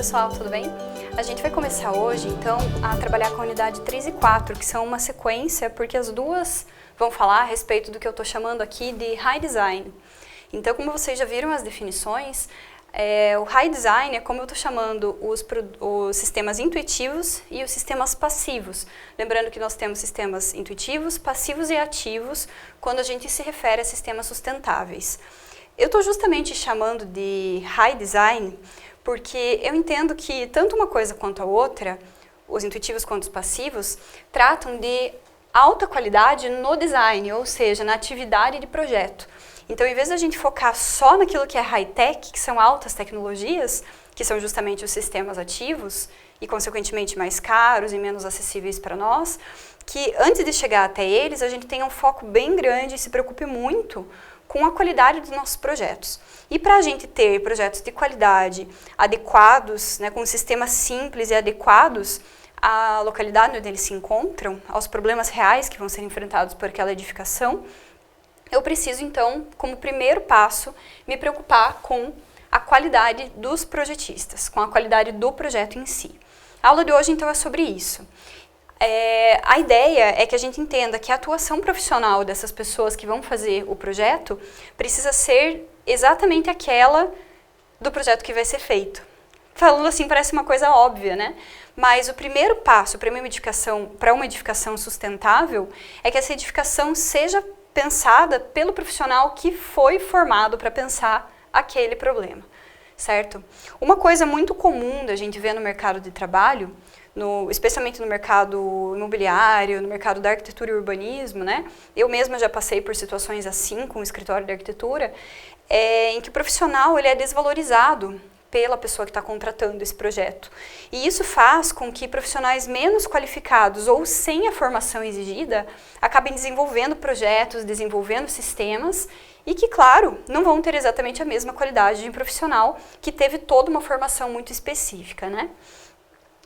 pessoal, tudo bem? A gente vai começar hoje, então, a trabalhar com a unidade 3 e 4, que são uma sequência, porque as duas vão falar a respeito do que eu estou chamando aqui de High Design. Então, como vocês já viram as definições, o High Design é como eu estou chamando os sistemas intuitivos e os sistemas passivos. Lembrando que nós temos sistemas intuitivos, passivos e ativos, quando a gente se refere a sistemas sustentáveis. Eu estou justamente chamando de High Design porque eu entendo que tanto uma coisa quanto a outra, os intuitivos quanto os passivos, tratam de alta qualidade no design, ou seja, na atividade de projeto. Então, em vez de a gente focar só naquilo que é high-tech, que são altas tecnologias, que são justamente os sistemas ativos e, consequentemente, mais caros e menos acessíveis para nós, que antes de chegar até eles, a gente tenha um foco bem grande e se preocupe muito com a qualidade dos nossos projetos. E para a gente ter projetos de qualidade adequados, né, com sistemas simples e adequados à localidade onde eles se encontram, aos problemas reais que vão ser enfrentados por aquela edificação, eu preciso, então, como primeiro passo, me preocupar com a qualidade dos projetistas, com a qualidade do projeto em si. A aula de hoje, então, é sobre isso. A ideia é que a gente entenda que a atuação profissional dessas pessoas que vão fazer o projeto precisa ser exatamente aquela do projeto que vai ser feito. Falando assim, parece uma coisa óbvia, né? Mas o primeiro passo para uma edificação sustentável é que essa edificação seja pensada pelo profissional que foi formado para pensar aquele problema, certo? Uma coisa muito comum da gente ver no mercado de trabalho, especialmente no mercado imobiliário, no mercado da arquitetura e urbanismo, né? Eu mesma já passei por situações assim com o escritório de arquitetura, em que o profissional ele é desvalorizado pela pessoa que está contratando esse projeto. E isso faz com que profissionais menos qualificados ou sem a formação exigida acabem desenvolvendo projetos, desenvolvendo sistemas e que, claro, não vão ter exatamente a mesma qualidade de um profissional que teve toda uma formação muito específica, né?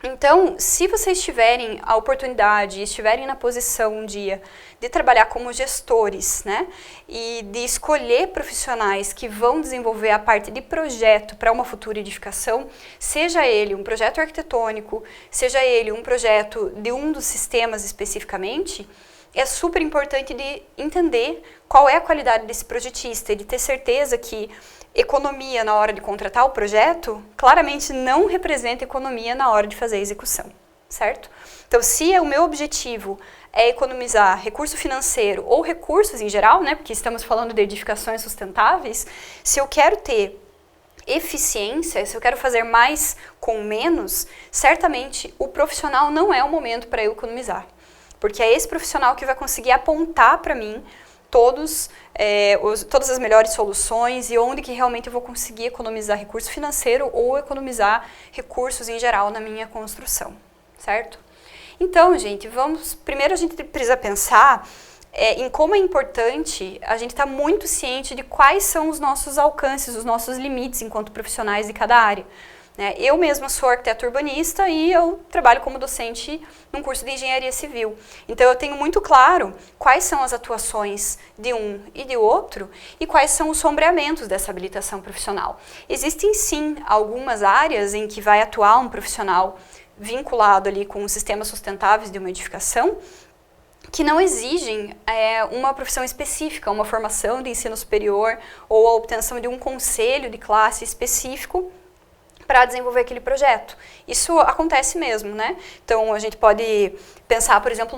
Então, se vocês tiverem a oportunidade, estiverem na posição um dia de trabalhar como gestores, né, e de escolher profissionais que vão desenvolver a parte de projeto para uma futura edificação, seja ele um projeto arquitetônico, seja ele um projeto de um dos sistemas especificamente, é super importante de entender qual é a qualidade desse projetista e de ter certeza que economia na hora de contratar o projeto claramente não representa economia na hora de fazer a execução, certo? Então, se o meu objetivo é economizar recurso financeiro ou recursos em geral, né, porque estamos falando de edificações sustentáveis, se eu quero ter eficiência, se eu quero fazer mais com menos, certamente o profissional não é o momento para eu economizar, porque é esse profissional que vai conseguir apontar para mim todas as melhores soluções e onde que realmente eu vou conseguir economizar recurso financeiro ou economizar recursos em geral na minha construção, certo? Então, gente, primeiro a gente precisa pensar em como é importante a gente estar muito ciente de quais são os nossos alcances, os nossos limites enquanto profissionais de cada área. Eu mesma sou arquiteta urbanista e eu trabalho como docente num curso de engenharia civil. Então, eu tenho muito claro quais são as atuações de um e de outro e quais são os sombreamentos dessa habilitação profissional. Existem, sim, algumas áreas em que vai atuar um profissional vinculado ali com os sistemas sustentáveis de uma edificação que não exigem uma profissão específica, uma formação de ensino superior ou a obtenção de um conselho de classe específico para desenvolver aquele projeto. Isso acontece mesmo, né? Então, a gente pode pensar, por exemplo,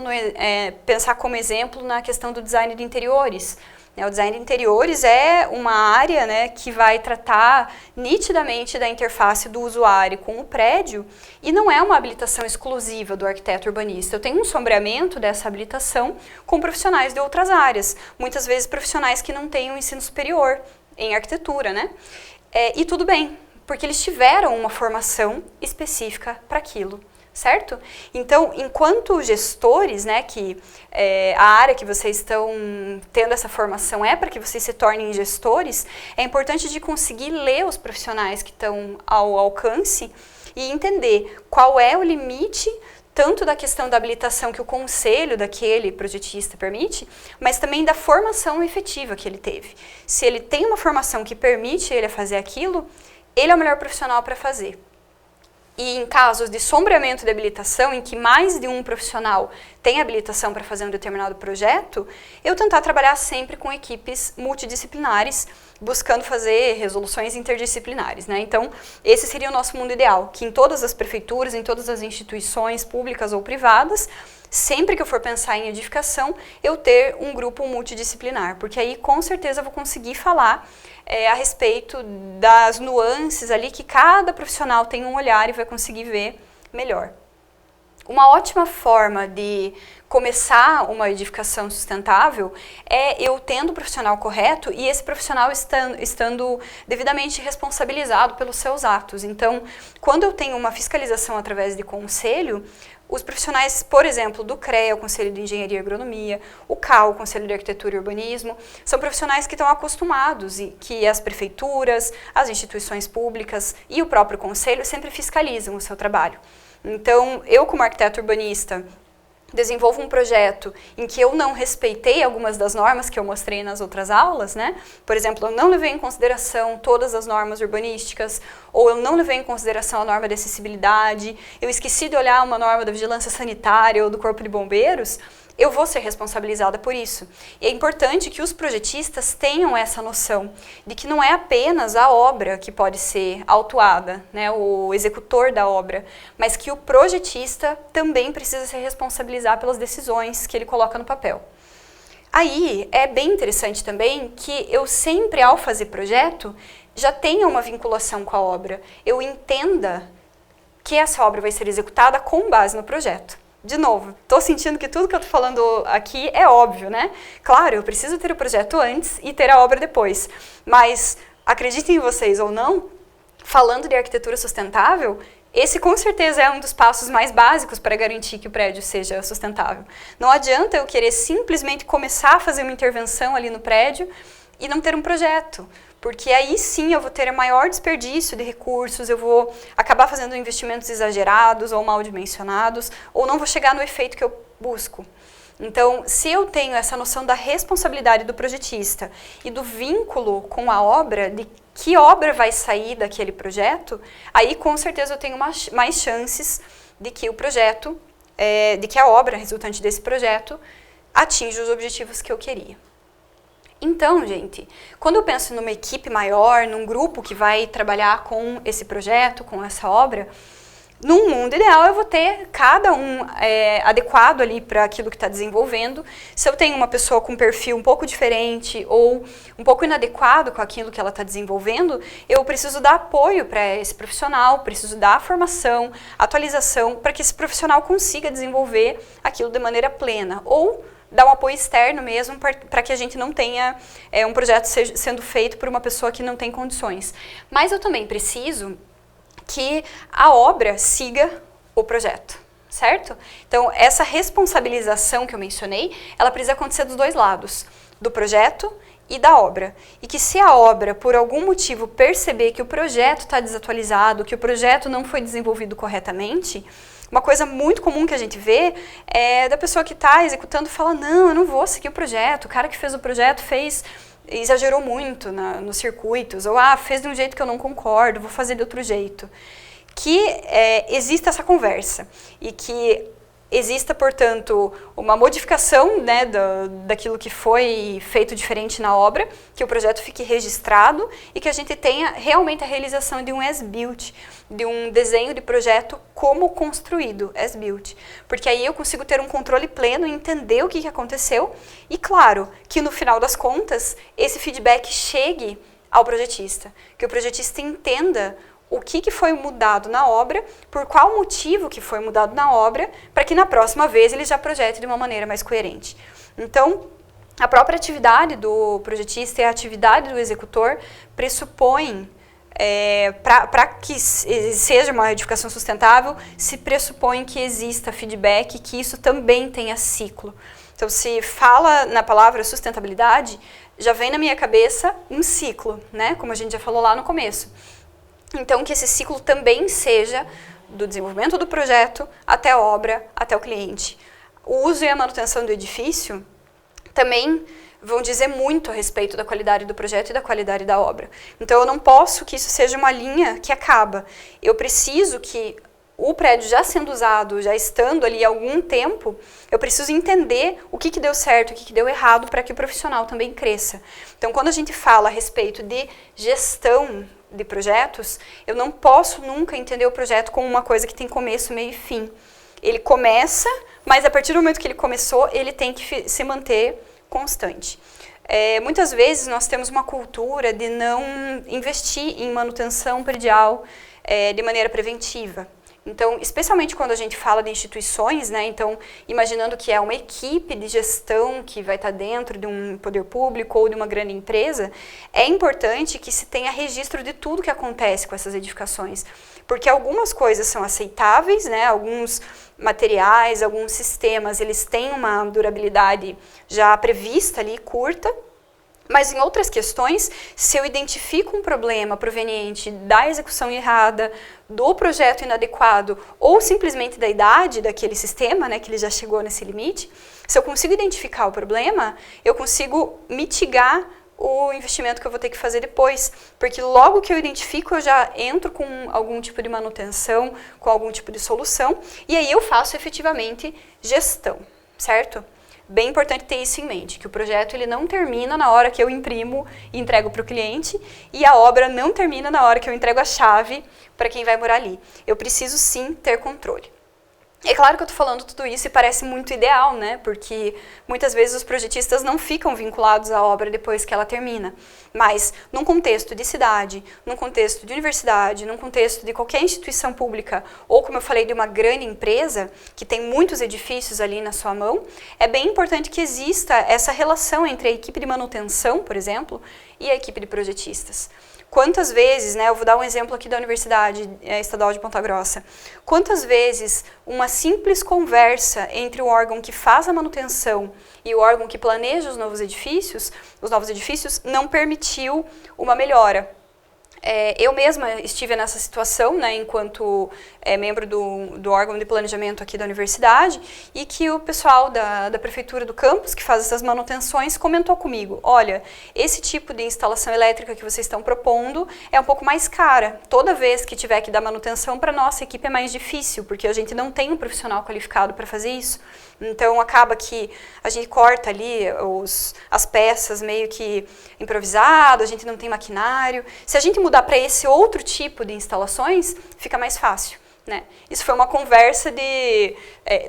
pensar como exemplo na questão do design de interiores. O design de interiores é uma área, né, que vai tratar nitidamente da interface do usuário com o prédio e não é uma habilitação exclusiva do arquiteto urbanista. Eu tenho um sombreamento dessa habilitação com profissionais de outras áreas, muitas vezes profissionais que não têm um ensino superior em arquitetura, né? E tudo bem, porque eles tiveram uma formação específica para aquilo, certo? Então, enquanto gestores, né, que a área que vocês estão tendo essa formação é para que vocês se tornem gestores, é importante de conseguir ler os profissionais que estão ao alcance e entender qual é o limite tanto da questão da habilitação que o conselho daquele projetista permite, mas também da formação efetiva que ele teve. Se ele tem uma formação que permite ele fazer aquilo, ele é o melhor profissional para fazer. E em casos de sombreamento de habilitação, em que mais de um profissional tem habilitação para fazer um determinado projeto, eu tentar trabalhar sempre com equipes multidisciplinares, buscando fazer resoluções interdisciplinares, né? Então, esse seria o nosso mundo ideal, que em todas as prefeituras, em todas as instituições públicas ou privadas, sempre que eu for pensar em edificação, eu ter um grupo multidisciplinar, porque aí com certeza eu vou conseguir falar a respeito das nuances ali que cada profissional tem um olhar e vai conseguir ver melhor. Uma ótima forma de começar uma edificação sustentável é eu tendo o profissional correto e esse profissional estando devidamente responsabilizado pelos seus atos. Então, quando eu tenho uma fiscalização através de conselho, os profissionais, por exemplo, do CREA, o Conselho de Engenharia e Agronomia, o CAU, o Conselho de Arquitetura e Urbanismo, são profissionais que estão acostumados e que as prefeituras, as instituições públicas e o próprio conselho sempre fiscalizam o seu trabalho. Então, eu como arquiteto urbanista, desenvolvo um projeto em que eu não respeitei algumas das normas que eu mostrei nas outras aulas, né? Por exemplo, eu não levei em consideração todas as normas urbanísticas, ou eu não levei em consideração a norma de acessibilidade, eu esqueci de olhar uma norma da vigilância sanitária ou do Corpo de Bombeiros, eu vou ser responsabilizada por isso. E é importante que os projetistas tenham essa noção de que não é apenas a obra que pode ser autuada, né, o executor da obra, mas que o projetista também precisa se responsabilizar pelas decisões que ele coloca no papel. Aí é bem interessante também que eu sempre, ao fazer projeto, já tenha uma vinculação com a obra. Eu entenda que essa obra vai ser executada com base no projeto. De novo, estou sentindo que tudo que eu estou falando aqui é óbvio, né? Claro, eu preciso ter o projeto antes e ter a obra depois, mas acreditem vocês ou não, falando de arquitetura sustentável, esse com certeza é um dos passos mais básicos para garantir que o prédio seja sustentável. Não adianta eu querer simplesmente começar a fazer uma intervenção ali no prédio e não ter um projeto, porque aí sim eu vou ter maior desperdício de recursos, eu vou acabar fazendo investimentos exagerados ou mal dimensionados, ou não vou chegar no efeito que eu busco. Então, se eu tenho essa noção da responsabilidade do projetista e do vínculo com a obra, de que obra vai sair daquele projeto, aí com certeza eu tenho mais chances de que o projeto, de que a obra resultante desse projeto atinja os objetivos que eu queria. Então, gente, quando eu penso numa equipe maior, num grupo que vai trabalhar com esse projeto, com essa obra, num mundo ideal eu vou ter cada um adequado ali para aquilo que está desenvolvendo. Se eu tenho uma pessoa com um perfil um pouco diferente ou um pouco inadequado com aquilo que ela está desenvolvendo, eu preciso dar apoio para esse profissional, preciso dar formação, atualização, para que esse profissional consiga desenvolver aquilo de maneira plena. Ou dar um apoio externo mesmo para que a gente não tenha um projeto sendo feito por uma pessoa que não tem condições. Mas eu também preciso que a obra siga o projeto, certo? Então, essa responsabilização que eu mencionei, ela precisa acontecer dos dois lados, do projeto e da obra. E que se a obra, por algum motivo, perceber que o projeto está desatualizado, que o projeto não foi desenvolvido corretamente, uma coisa muito comum que a gente vê é da pessoa que está executando fala, não, eu não vou seguir o projeto, o cara que fez o projeto exagerou muito nos circuitos, ou fez de um jeito que eu não concordo, vou fazer de outro jeito. Que exista essa conversa e que exista, portanto, uma modificação, né, daquilo que foi feito diferente na obra, que o projeto fique registrado e que a gente tenha realmente a realização de um as-built, de um desenho de projeto como construído, as-built. Porque aí eu consigo ter um controle pleno e entender o que aconteceu e, claro, que no final das contas, esse feedback chegue ao projetista, que o projetista entenda o que foi mudado na obra, por qual motivo que foi mudado na obra, para que na próxima vez ele já projete de uma maneira mais coerente. Então, a própria atividade do projetista e a atividade do executor pressupõem, para que seja uma edificação sustentável, se pressupõe que exista feedback, que isso também tenha ciclo. Então, se fala na palavra sustentabilidade, já vem na minha cabeça um ciclo, né? Como a gente já falou lá no começo. Então, que esse ciclo também seja do desenvolvimento do projeto até a obra, até o cliente. O uso e a manutenção do edifício também vão dizer muito a respeito da qualidade do projeto e da qualidade da obra. Então, eu não posso que isso seja uma linha que acaba. Eu preciso que o prédio já sendo usado, já estando ali há algum tempo, eu preciso entender o que deu certo, o que deu errado para que o profissional também cresça. Então, quando a gente fala a respeito de gestão de projetos, eu não posso nunca entender o projeto como uma coisa que tem começo, meio e fim. Ele começa, mas a partir do momento que ele começou, ele tem que se manter constante. Muitas vezes nós temos uma cultura de não investir em manutenção predial de maneira preventiva. Então, especialmente quando a gente fala de instituições, né, então, imaginando que é uma equipe de gestão que vai estar dentro de um poder público ou de uma grande empresa, é importante que se tenha registro de tudo que acontece com essas edificações, porque algumas coisas são aceitáveis, né, alguns materiais, alguns sistemas, eles têm uma durabilidade já prevista ali, curta, mas em outras questões, se eu identifico um problema proveniente da execução errada, do projeto inadequado ou simplesmente da idade daquele sistema, né, que ele já chegou nesse limite, se eu consigo identificar o problema, eu consigo mitigar o investimento que eu vou ter que fazer depois, porque logo que eu identifico, eu já entro com algum tipo de manutenção, com algum tipo de solução, e aí eu faço efetivamente gestão, certo? Bem importante ter isso em mente, que o projeto ele não termina na hora que eu imprimo e entrego para o cliente e a obra não termina na hora que eu entrego a chave para quem vai morar ali. Eu preciso sim ter controle. É claro que eu estou falando tudo isso e parece muito ideal, né? Porque muitas vezes os projetistas não ficam vinculados à obra depois que ela termina. Mas num contexto de cidade, num contexto de universidade, num contexto de qualquer instituição pública, ou como eu falei, de uma grande empresa, que tem muitos edifícios ali na sua mão, é bem importante que exista essa relação entre a equipe de manutenção, por exemplo, e a equipe de projetistas. Quantas vezes, né, eu vou dar um exemplo aqui da Universidade Estadual de Ponta Grossa, quantas vezes uma simples conversa entre o órgão que faz a manutenção e o órgão que planeja os novos edifícios não permitiu uma melhora. Eu mesma estive nessa situação, né, enquanto membro do órgão de planejamento aqui da universidade, e que o pessoal da prefeitura do campus, que faz essas manutenções, comentou comigo, olha, esse tipo de instalação elétrica que vocês estão propondo é um pouco mais cara. Toda vez que tiver que dar manutenção para a nossa equipe é mais difícil, porque a gente não tem um profissional qualificado para fazer isso. Então, acaba que a gente corta ali as peças meio que improvisado, a gente não tem maquinário. Se a gente mudar para esse outro tipo de instalações, fica mais fácil, né? Isso foi uma conversa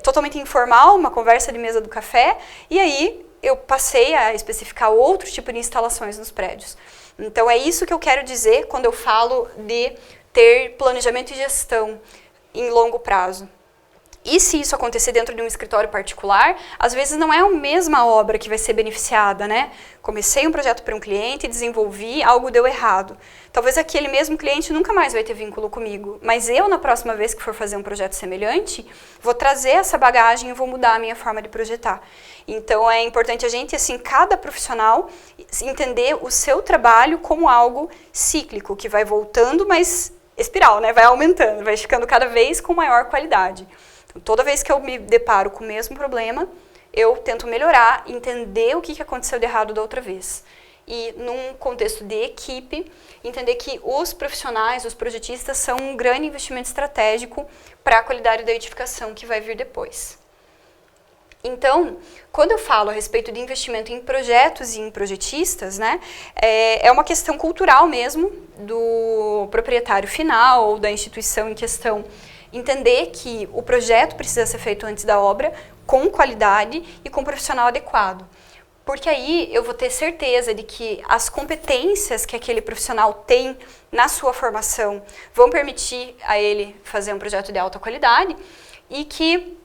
totalmente informal, uma conversa de mesa do café, e aí eu passei a especificar outro tipo de instalações nos prédios. Então, é isso que eu quero dizer quando eu falo de ter planejamento e gestão em longo prazo. E se isso acontecer dentro de um escritório particular, às vezes não é a mesma obra que vai ser beneficiada, né? Comecei um projeto para um cliente, desenvolvi, algo deu errado. Talvez aquele mesmo cliente nunca mais vai ter vínculo comigo, mas eu, na próxima vez que for fazer um projeto semelhante, vou trazer essa bagagem e vou mudar a minha forma de projetar. Então, é importante a gente, assim, cada profissional entender o seu trabalho como algo cíclico, que vai voltando, mas espiral, né? Vai aumentando, vai ficando cada vez com maior qualidade. Toda vez que eu me deparo com o mesmo problema, eu tento melhorar, entender o que aconteceu de errado da outra vez. E, num contexto de equipe, entender que os profissionais, os projetistas, são um grande investimento estratégico para a qualidade da edificação que vai vir depois. Então, quando eu falo a respeito de investimento em projetos e em projetistas, né, é uma questão cultural mesmo do proprietário final ou da instituição em questão. Entender que o projeto precisa ser feito antes da obra, com qualidade e com um profissional adequado. Porque aí eu vou ter certeza de que as competências que aquele profissional tem na sua formação vão permitir a ele fazer um projeto de alta qualidade e que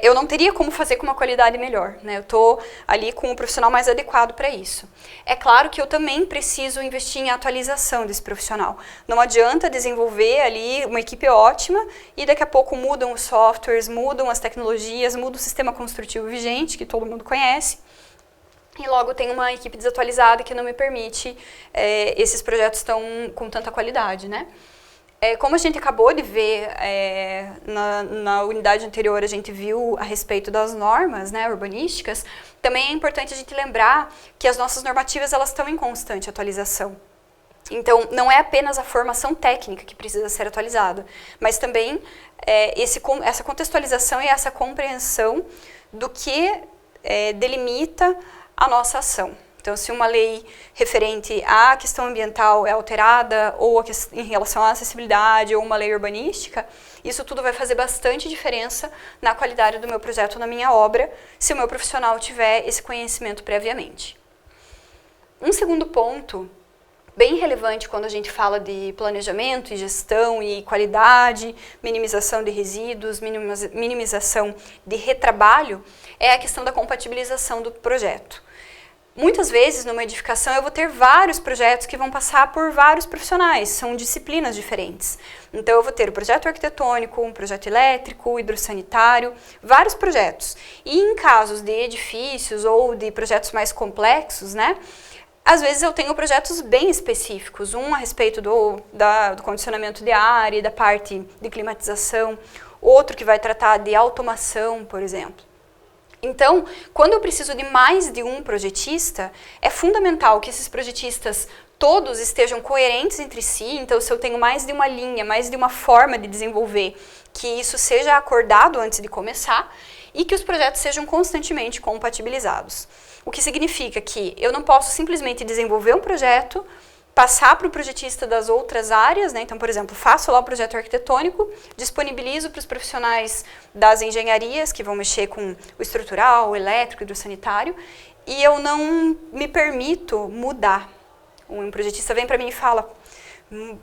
eu não teria como fazer com uma qualidade melhor, né? Eu estou ali com o profissional mais adequado para isso. É claro que eu também preciso investir em atualização desse profissional. Não adianta desenvolver ali uma equipe ótima e daqui a pouco mudam os softwares, mudam as tecnologias, muda o sistema construtivo vigente, que todo mundo conhece, e logo tem uma equipe desatualizada que não me permite esses projetos tão com tanta qualidade, né? Como a gente acabou de ver na unidade anterior, a gente viu a respeito das normas, né, urbanísticas, também é importante a gente lembrar que as nossas normativas elas estão em constante atualização. Então, não é apenas a formação técnica que precisa ser atualizada, mas também essa contextualização e essa compreensão do que delimita a nossa ação. Então, se uma lei referente à questão ambiental é alterada, ou em relação à acessibilidade, ou uma lei urbanística, isso tudo vai fazer bastante diferença na qualidade do meu projeto, na minha obra, se o meu profissional tiver esse conhecimento previamente. Um segundo ponto, bem relevante quando a gente fala de planejamento e gestão e qualidade, minimização de resíduos, minimização de retrabalho, é a questão da compatibilização do projeto. Muitas vezes, numa edificação, eu vou ter vários projetos que vão passar por vários profissionais, são disciplinas diferentes. Então, eu vou ter o projeto arquitetônico, um projeto elétrico, hidrossanitário, vários projetos. E em casos de edifícios ou de projetos mais complexos, né? Às vezes eu tenho projetos bem específicos, um a respeito do condicionamento de ar e da parte de climatização, outro que vai tratar de automação, por exemplo. Então, quando eu preciso de mais de um projetista, é fundamental que esses projetistas todos estejam coerentes entre si. Então, se eu tenho mais de uma linha, mais de uma forma de desenvolver, que isso seja acordado antes de começar e que os projetos sejam constantemente compatibilizados. O que significa que eu não posso simplesmente desenvolver um projeto, passar para o projetista das outras áreas, né? Então, por exemplo, faço lá o projeto arquitetônico, disponibilizo para os profissionais das engenharias, que vão mexer com o estrutural, o elétrico, o hidrossanitário, e eu não me permito mudar. Um projetista vem para mim e fala,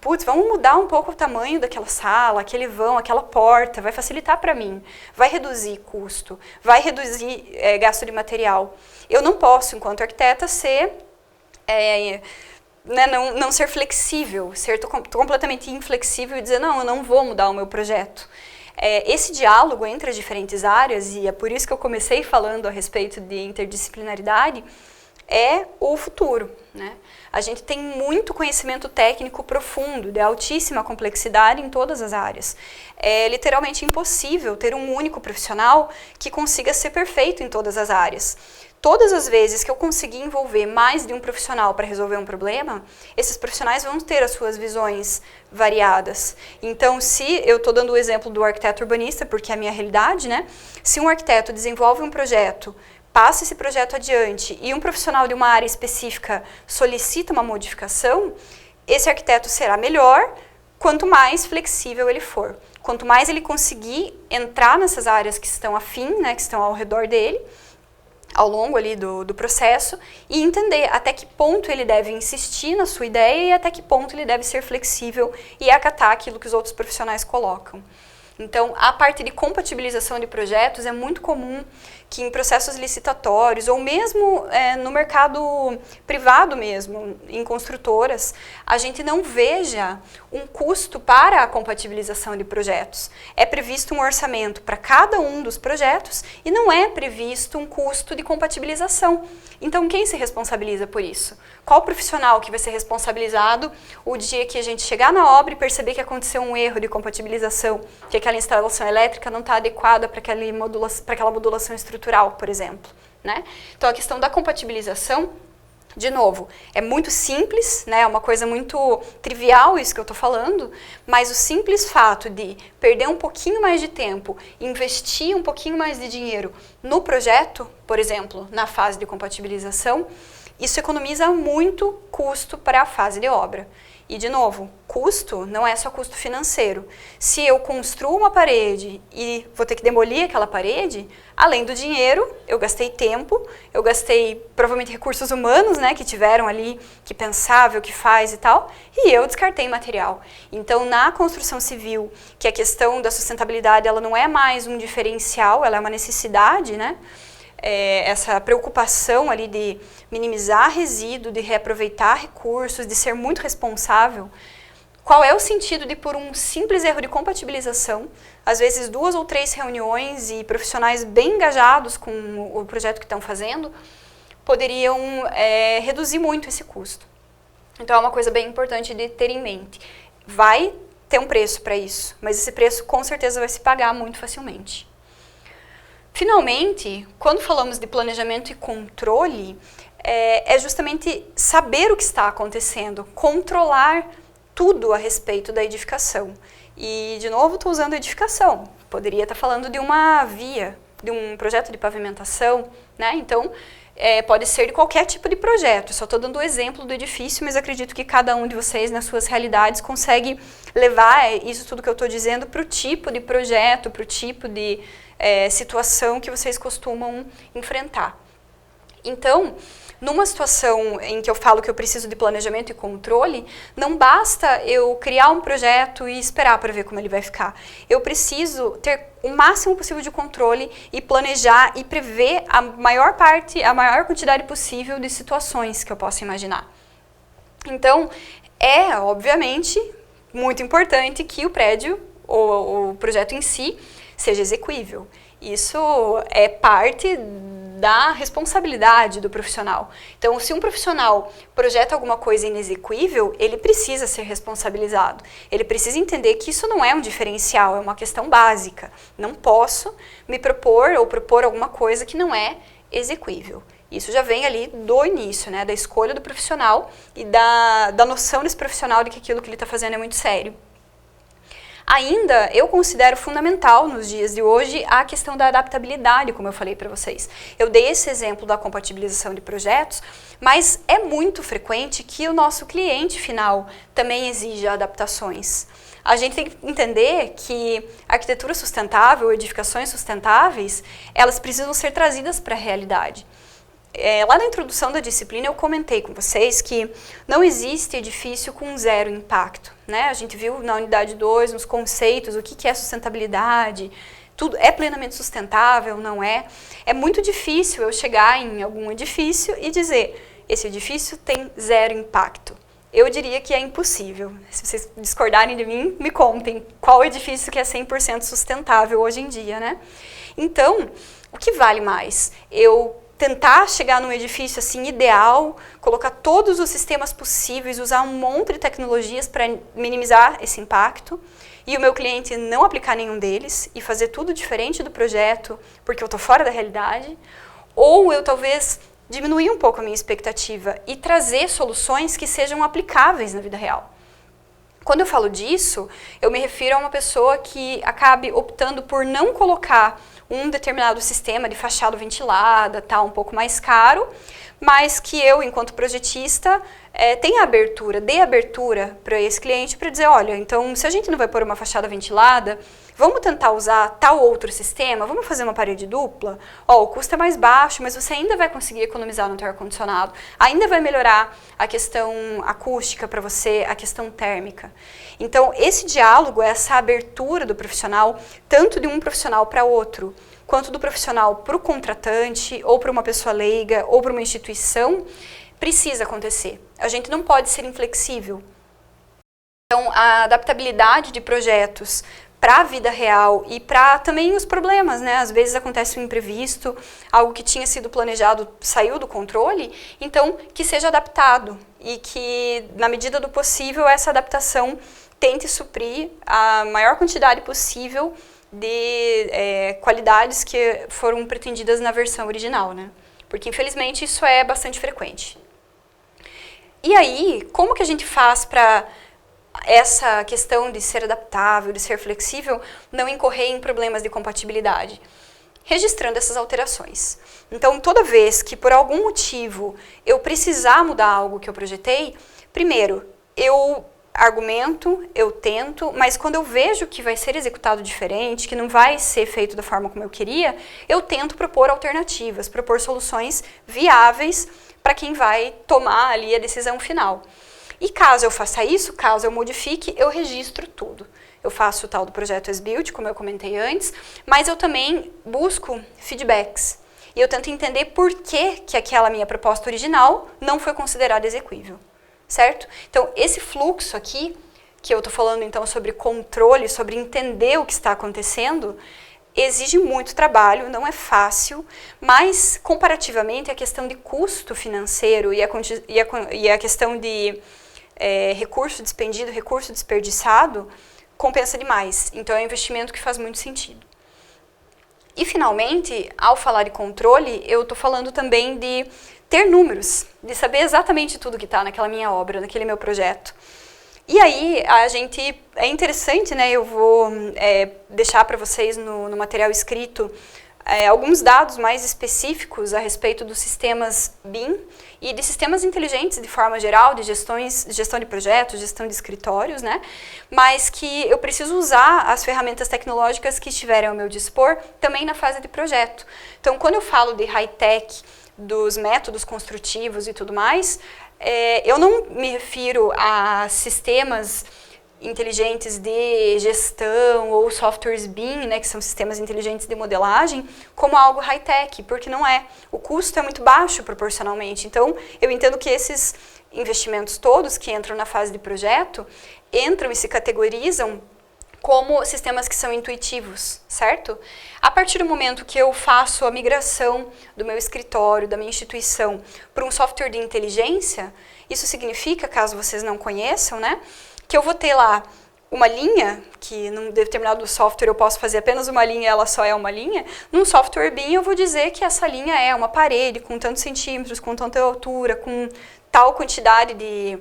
putz, vamos mudar um pouco o tamanho daquela sala, aquele vão, aquela porta, vai facilitar para mim, vai reduzir custo, vai reduzir gasto de material. Eu não posso, enquanto arquiteta, ser... não ser flexível, ser completamente inflexível e dizer, não, eu não vou mudar o meu projeto. Esse diálogo entre as diferentes áreas, e é por isso que eu comecei falando a respeito de interdisciplinaridade, é o futuro, né? A gente tem muito conhecimento técnico profundo, de altíssima complexidade em todas as áreas. É literalmente impossível ter um único profissional que consiga ser perfeito em todas as áreas. Todas as vezes que eu conseguir envolver mais de um profissional para resolver um problema, esses profissionais vão ter as suas visões variadas. Então, se eu estou dando o exemplo do arquiteto urbanista, porque é a minha realidade, né? Se um arquiteto desenvolve um projeto, passa esse projeto adiante e um profissional de uma área específica solicita uma modificação, esse arquiteto será melhor quanto mais flexível ele for. Quanto mais ele conseguir entrar nessas áreas que estão afim, né, que estão ao redor dele, ao longo ali do processo, e entender até que ponto ele deve insistir na sua ideia e até que ponto ele deve ser flexível e acatar aquilo que os outros profissionais colocam. Então, a parte de compatibilização de projetos é muito comum que em processos licitatórios ou mesmo no mercado privado mesmo, em construtoras, a gente não veja um custo para a compatibilização de projetos. É previsto um orçamento para cada um dos projetos e não é previsto um custo de compatibilização. Então, quem se responsabiliza por isso? Qual profissional que vai ser responsabilizado o dia que a gente chegar na obra e perceber que aconteceu um erro de compatibilização, que aquela instalação elétrica não está adequada para aquela modulação estrutural, por exemplo, né? Então, a questão da compatibilização, de novo, é muito simples, né? É uma coisa muito trivial isso que eu estou falando, mas o simples fato de perder um pouquinho mais de tempo, investir um pouquinho mais de dinheiro no projeto, por exemplo, na fase de compatibilização, isso economiza muito custo para a fase de obra. E, de novo, custo não é só custo financeiro. Se eu construo uma parede e vou ter que demolir aquela parede, além do dinheiro, eu gastei tempo, eu gastei provavelmente recursos humanos, né, que tiveram ali, que pensava, o que faz e tal, e eu descartei material. Então, na construção civil, que a questão da sustentabilidade ela não é mais um diferencial, ela é uma necessidade, né? Essa preocupação ali de minimizar resíduo, de reaproveitar recursos, de ser muito responsável. Qual é o sentido de, por um simples erro de compatibilização, às vezes 2 ou 3 reuniões e profissionais bem engajados com o projeto que estão fazendo, poderiam reduzir muito esse custo. Então é uma coisa bem importante de ter em mente. Vai ter um preço para isso, mas esse preço com certeza vai se pagar muito facilmente. Finalmente, quando falamos de planejamento e controle, é justamente saber o que está acontecendo, controlar tudo a respeito da edificação. E, de novo, estou usando edificação. Poderia estar falando de uma via, de um projeto de pavimentação, né? Então, pode ser de qualquer tipo de projeto. Só estou dando o exemplo do edifício, mas acredito que cada um de vocês, nas suas realidades, consegue levar isso tudo que eu estou dizendo para o tipo de projeto, para o tipo de situação que vocês costumam enfrentar. Então, numa situação em que eu falo que eu preciso de planejamento e controle, não basta eu criar um projeto e esperar para ver como ele vai ficar. Eu preciso ter o máximo possível de controle e planejar e prever a maior quantidade possível de situações que eu possa imaginar. Então, obviamente, muito importante que o prédio, ou o projeto em si, seja execuível. Isso é parte da responsabilidade do profissional. Então, se um profissional projeta alguma coisa inexequível, ele precisa ser responsabilizado. Ele precisa entender que isso não é um diferencial, é uma questão básica. Não posso me propor ou propor alguma coisa que não é exequível. Isso já vem ali do início, né, da escolha do profissional e da noção desse profissional de que aquilo que ele está fazendo é muito sério. Ainda, eu considero fundamental nos dias de hoje a questão da adaptabilidade, como eu falei para vocês. Eu dei esse exemplo da compatibilização de projetos, mas é muito frequente que o nosso cliente final também exija adaptações. A gente tem que entender que arquitetura sustentável, edificações sustentáveis, elas precisam ser trazidas para a realidade. Lá na introdução da disciplina eu comentei com vocês que não existe edifício com zero impacto, né? A gente viu na unidade 2, nos conceitos, o que é sustentabilidade, tudo é plenamente sustentável, não é? É muito difícil eu chegar em algum edifício e dizer, esse edifício tem zero impacto. Eu diria que é impossível. Se vocês discordarem de mim, me contem qual edifício que é 100% sustentável hoje em dia, né? Então, o que vale mais? Eu tentar chegar num edifício assim ideal, colocar todos os sistemas possíveis, usar um monte de tecnologias para minimizar esse impacto e o meu cliente não aplicar nenhum deles e fazer tudo diferente do projeto porque eu estou fora da realidade, ou eu talvez diminuir um pouco a minha expectativa e trazer soluções que sejam aplicáveis na vida real. Quando eu falo disso, eu me refiro a uma pessoa que acabe optando por não colocar um determinado sistema de fachada ventilada, tá, um pouco mais caro, mas que eu, enquanto projetista, tenha abertura, dê abertura para esse cliente para dizer, olha, então se a gente não vai pôr uma fachada ventilada, vamos tentar usar tal outro sistema, vamos fazer uma parede dupla? O custo é mais baixo, mas você ainda vai conseguir economizar no teu ar-condicionado, ainda vai melhorar a questão acústica para você, a questão térmica. Então, esse diálogo, essa abertura do profissional, tanto de um profissional para outro, quanto do profissional para o contratante, ou para uma pessoa leiga, ou para uma instituição, precisa acontecer. A gente não pode ser inflexível. Então, a adaptabilidade de projetos para a vida real e para também os problemas, né? Às vezes acontece um imprevisto, algo que tinha sido planejado saiu do controle, então que seja adaptado e que, na medida do possível, essa adaptação tente suprir a maior quantidade possível de qualidades que foram pretendidas na versão original, né? Porque, infelizmente, isso é bastante frequente. E aí, como que a gente faz para essa questão de ser adaptável, de ser flexível, não incorrer em problemas de compatibilidade? Registrando essas alterações. Então, toda vez que, por algum motivo, eu precisar mudar algo que eu projetei, primeiro, eu argumento, eu tento, mas quando eu vejo que vai ser executado diferente, que não vai ser feito da forma como eu queria, eu tento propor alternativas, propor soluções viáveis para quem vai tomar ali a decisão final. E caso eu faça isso, caso eu modifique, eu registro tudo. Eu faço o tal do projeto as-built, como eu comentei antes, mas eu também busco feedbacks. E eu tento entender por que aquela minha proposta original não foi considerada execuível. Certo? Então, esse fluxo aqui, que eu estou falando então sobre controle, sobre entender o que está acontecendo, exige muito trabalho, não é fácil, mas comparativamente a questão de custo financeiro e a questão de recurso despendido, recurso desperdiçado, compensa demais. Então, é um investimento que faz muito sentido. E, finalmente, ao falar de controle, eu estou falando também de ter números, de saber exatamente tudo que está naquela minha obra, naquele meu projeto. E aí, é interessante, né, eu vou deixar para vocês no material escrito alguns dados mais específicos a respeito dos sistemas BIM e de sistemas inteligentes de forma geral, de gestão de projetos, gestão de escritórios, né, mas que eu preciso usar as ferramentas tecnológicas que estiverem ao meu dispor também na fase de projeto. Então, quando eu falo de high-tech, dos métodos construtivos e tudo mais, eu não me refiro a sistemas inteligentes de gestão ou softwares BIM, né, que são sistemas inteligentes de modelagem, como algo high-tech, porque não é. O custo é muito baixo proporcionalmente. Então, eu entendo que esses investimentos todos que entram na fase de projeto, entram e se categorizam como sistemas que são intuitivos, certo? A partir do momento que eu faço a migração do meu escritório, da minha instituição, para um software de inteligência, isso significa, caso vocês não conheçam, né, que eu vou ter lá uma linha, que num determinado software eu posso fazer apenas uma linha, ela só é uma linha. Num software BIM eu vou dizer que essa linha é uma parede com tantos centímetros, com tanta altura, com tal quantidade de...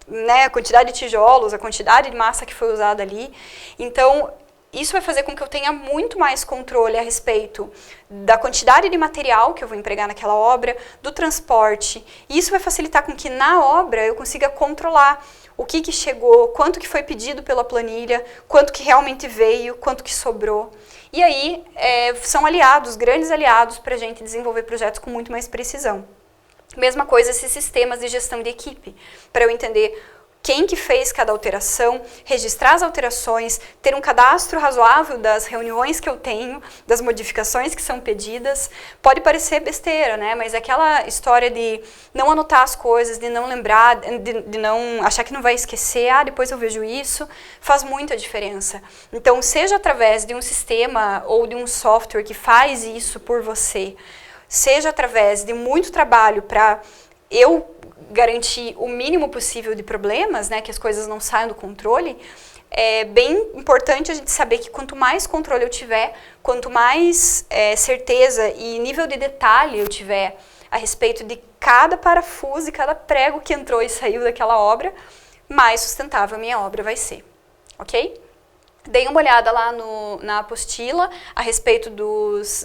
né, a quantidade de tijolos, a quantidade de massa que foi usada ali. Então, isso vai fazer com que eu tenha muito mais controle a respeito da quantidade de material que eu vou empregar naquela obra, do transporte. E isso vai facilitar com que na obra eu consiga controlar o que chegou, quanto que foi pedido pela planilha, quanto que realmente veio, quanto que sobrou. E aí, são aliados, grandes aliados para a gente desenvolver projetos com muito mais precisão. Mesma coisa esses sistemas de gestão de equipe, para eu entender quem que fez cada alteração, registrar as alterações, ter um cadastro razoável das reuniões que eu tenho, das modificações que são pedidas. Pode parecer besteira, né? Mas aquela história de não anotar as coisas, de não lembrar, de não achar que não vai esquecer, depois eu vejo isso, faz muita diferença. Então, seja através de um sistema ou de um software que faz isso por você, seja através de muito trabalho para eu garantir o mínimo possível de problemas, né, que as coisas não saiam do controle, é bem importante a gente saber que quanto mais controle eu tiver, quanto mais certeza e nível de detalhe eu tiver a respeito de cada parafuso e cada prego que entrou e saiu daquela obra, mais sustentável a minha obra vai ser, ok? Dei uma olhada lá na apostila a respeito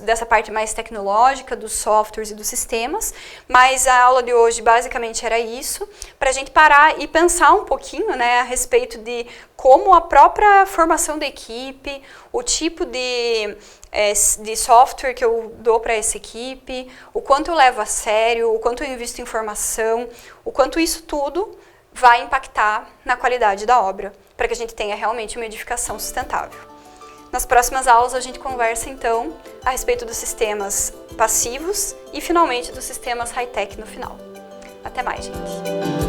dessa parte mais tecnológica, dos softwares e dos sistemas, mas a aula de hoje basicamente era isso, para a gente parar e pensar um pouquinho, né, a respeito de como a própria formação da equipe, o tipo de software que eu dou para essa equipe, o quanto eu levo a sério, o quanto eu invisto em formação, o quanto isso tudo vai impactar na qualidade da obra, para que a gente tenha realmente uma edificação sustentável. Nas próximas aulas a gente conversa então a respeito dos sistemas passivos e finalmente dos sistemas high-tech no final. Até mais, gente!